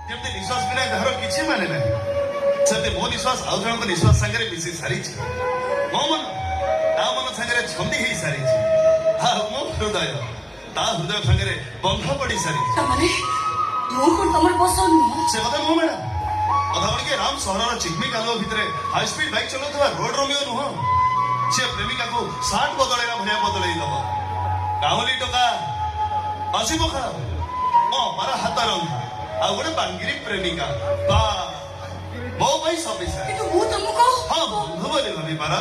ଯେମିତି ନିଶ୍ୱାସ ବିନା ଘର କିଛି ମାନେ ନାହିଁ ସେମିତି ମୋ ନିଶ୍ୱାସ ଆଉ ଜଣଙ୍କ ନିଶ୍ୱାସ ସାଙ୍ଗରେ ମିଶି ସାରିଛି ମୋ ମନ ତା ମନ ସାଙ୍ଗରେ ଛନ୍ଦି ହେଇ ସାରିଛି ଆଉ ମୋ ହୃଦୟ ତା ହୃଦୟ ସାଙ୍ଗରେ ବନ୍ଧ ପଡି ସାରିଛି ତାମାନେ ମୁଁ କଣ ତମର ପସନ୍ଦ ନୁହଁ ସେ କଥା ନୁହଁ ମ୍ୟାଡାମ କଥା କଣ କି ରାମ ସହରର ଚିକମିକ ଆଲୁଅ ଭିତରେ ହାଇ ସ୍ପିଡ ବାଇକ୍ ଚଲାଉଥିବା ରୋଡ ରୋମିଓ ନୁହଁ ସେ ପ୍ରେମିକାକୁ ସାର୍ଟ ବଦଳେଇବା ଭଳିଆ ବଦଳେଇ ଦବ ଗାଉଁଲି ଟୋକା ଆସିବ ଖରାପ ଅପାର ହାତ ରନ୍ଧା ଆଉ ଗୋଟେ ବାଙ୍ଗିରି ପ୍ରେମିକା ବା ମୋ ପାଇଁ ସଫିସିଏଣ୍ଟ କିନ୍ତୁ ମୁଁ ତମକୁ ହଁ ବନ୍ଧୁ ବୋଲି ଭାବିପାର